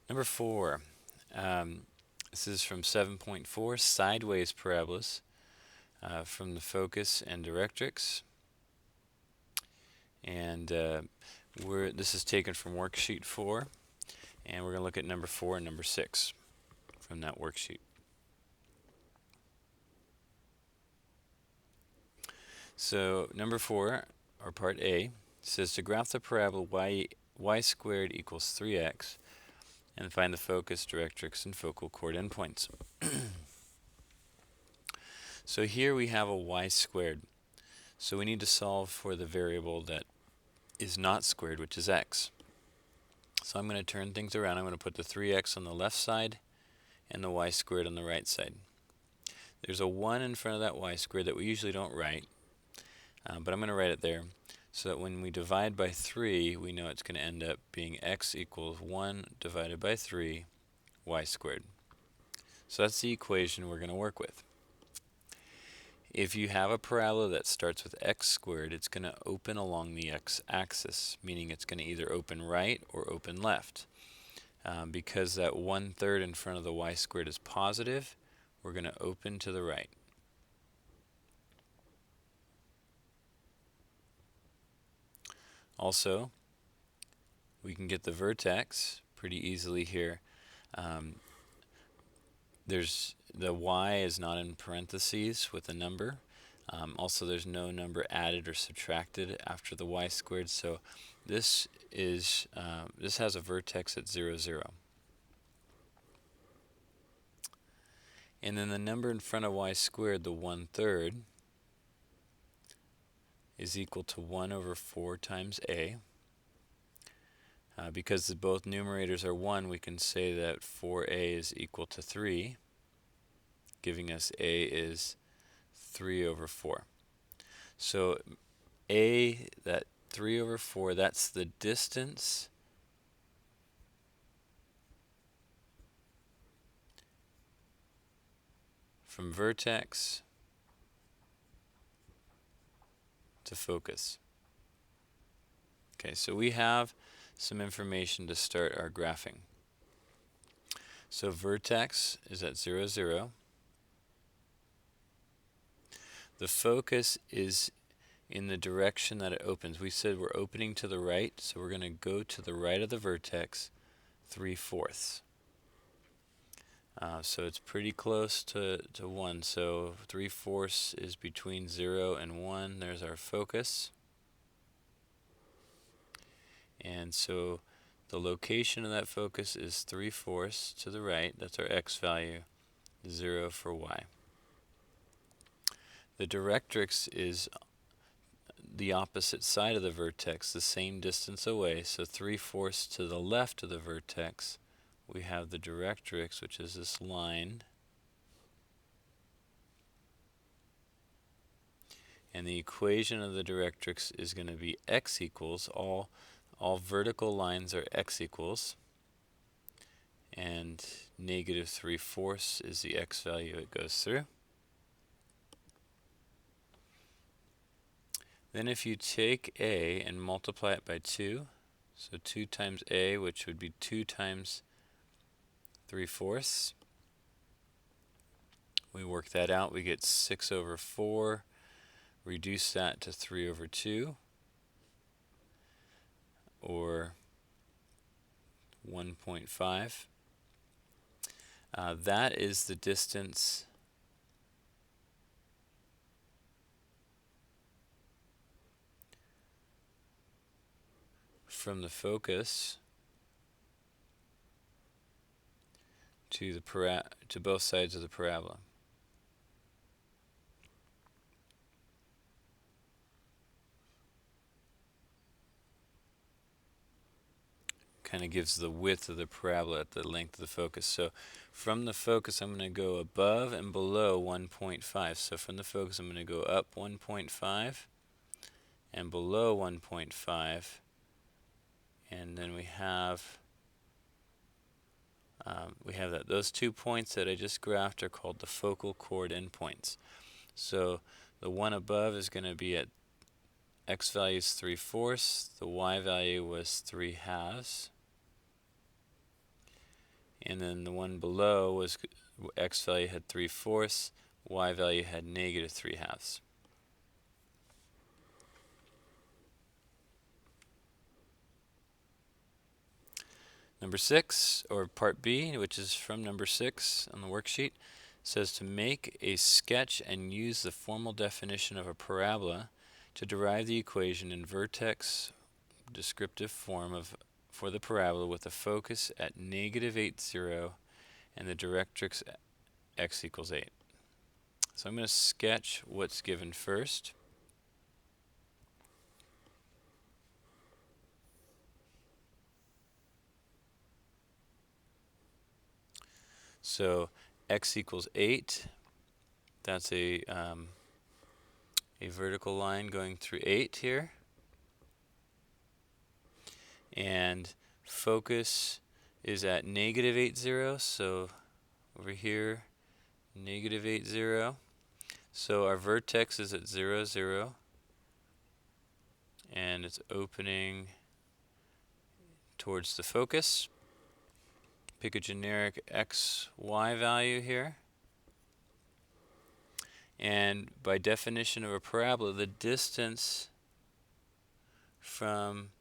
Number 4. This is from 7.4, sideways parabolas from the focus and directrix. And this is taken from worksheet 4, and we're going to look at number 4 and number 6 from that worksheet. So number 4, or part A, says to graph the parabola y squared equals 3x and find the focus, directrix, and focal chord endpoints. So here we have a y squared. So we need to solve for the variable that is not squared, which is x. So I'm going to turn things around. I'm going to put the 3x on the left side and the y squared on the right side. There's a 1 in front of that y squared that we usually don't write, but I'm going to write it there so that when we divide by 3, we know it's going to end up being x equals 1 divided by 3 y squared. So that's the equation we're going to work with. If you have a parabola that starts with x squared, it's going to open along the x-axis, meaning it's going to either open right or open left. Because that 1/3 in front of the y squared is positive, we're going to open to the right. Also, we can get the vertex pretty easily here. There's the y is not in parentheses with a number. Also, there's no number added or subtracted after the y squared, so this has a vertex at 0, 0. And then the number in front of y squared, the 1/3, is equal to 1 over 4 times a. Because both numerators are 1, we can say that 4a is equal to 3, giving us a is 3 over 4. So a, that 3 over 4, that's the distance from vertex to focus. Okay, so we have some information to start our graphing. So vertex is at 0, 0. The focus is in the direction that it opens. We said we're opening to the right, so we're going to go to the right of the vertex 3/4. So it's pretty close to 1. So 3/4 is between 0 and 1. There's our focus. And so the location of that focus is 3/4 to the right. That's our x value, 0 for y. The directrix is the opposite side of the vertex, the same distance away. So 3/4 to the left of the vertex, we have the directrix, which is this line. And the equation of the directrix is going to be x equals, all vertical lines are x equals, and negative 3/4 is the x value it goes through. Then if you take a and multiply it by 2, so 2 times a, which would be 2 times 3/4, we work that out, we get 6 over 4, reduce that to 3 over 2, or 1.5. That is the distance from the focus to both sides of the parabola. Kind of gives the width of the parabola at the length of the focus. So from the focus, I'm going to go above and below 1.5. So from the focus, I'm going to go up 1.5 and below 1.5. And then we have that. Those 2 points that I just graphed are called the focal chord endpoints. So the one above is going to be at x value is 3/4. The y value was 3/2. and then the one below was x value had 3/4, y value had negative 3/2. Number 6, or part B, which is from number 6 on the worksheet, says to make a sketch and use the formal definition of a parabola to derive the equation in vertex descriptive form for the parabola with a focus at -8, 0 and the directrix x equals 8. So I'm going to sketch what's given first. So x equals 8. That's a vertical line going through 8 here. And focus is at -8, 0. So over here, -8, 0. So our vertex is at 0, 0. And it's opening towards the focus. Pick a generic x, y value here. And by definition of a parabola, the distance from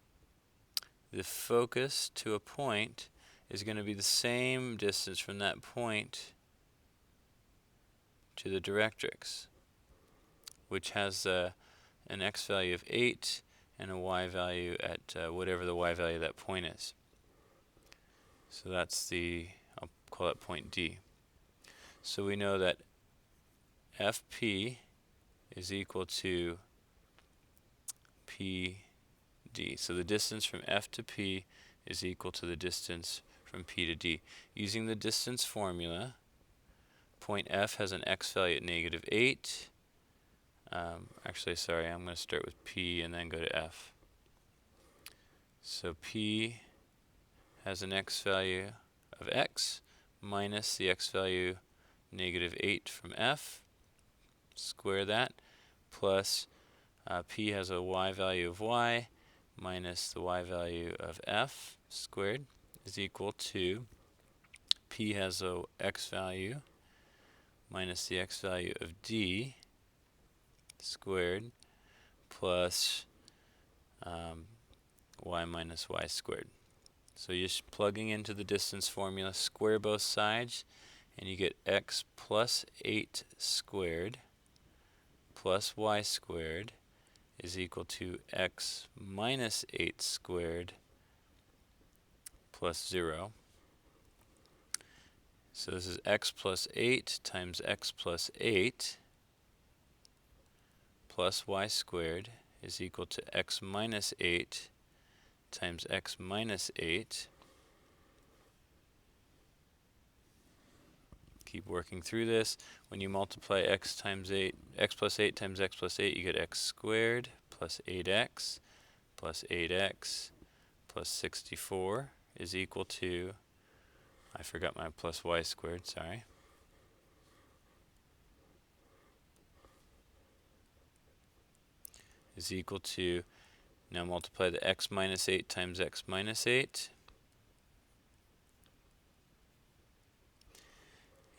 the focus to a point is going to be the same distance from that point to the directrix, which has an x value of 8 and a y value at whatever the y value of that point is. So that's I'll call it point D. So we know that FP is equal to PD. So the distance from F to P is equal to the distance from P to D. Using the distance formula, point F has an x value at -8. Actually, sorry, I'm going to start with P and then go to F. So P has an x value of x minus the x value -8 from F. Square that, plus P has a y value of y minus the y value of F squared is equal to P has a x value minus the x value of D squared plus y minus y squared. So you're just plugging into the distance formula, square both sides, and you get x plus 8 squared plus y squared is equal to x minus 8 squared plus 0. So this is x plus 8 times x plus 8 plus y squared is equal to x minus 8 times x minus 8. Keep working through this. When you multiply x plus 8 times x plus 8, you get x squared plus 8x plus 8x plus 64 is equal to, I forgot my plus y squared, sorry. Is equal to, now multiply the x minus 8 times x minus 8.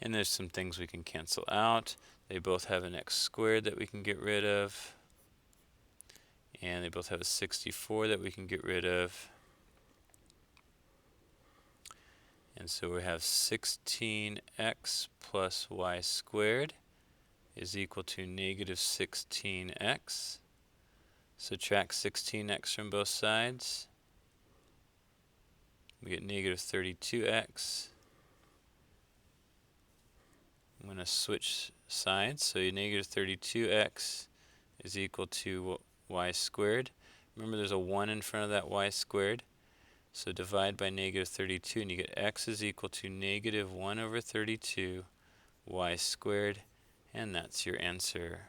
And there's some things we can cancel out. They both have an x squared that we can get rid of. And they both have a 64 that we can get rid of. And so we have 16x plus y squared is equal to -16x. Subtract 16x from both sides. We get -32x. I'm going to switch sides. So -32x is equal to y squared. Remember there's a 1 in front of that y squared. So divide by -32 and you get x is equal to -1/32 y squared. And that's your answer.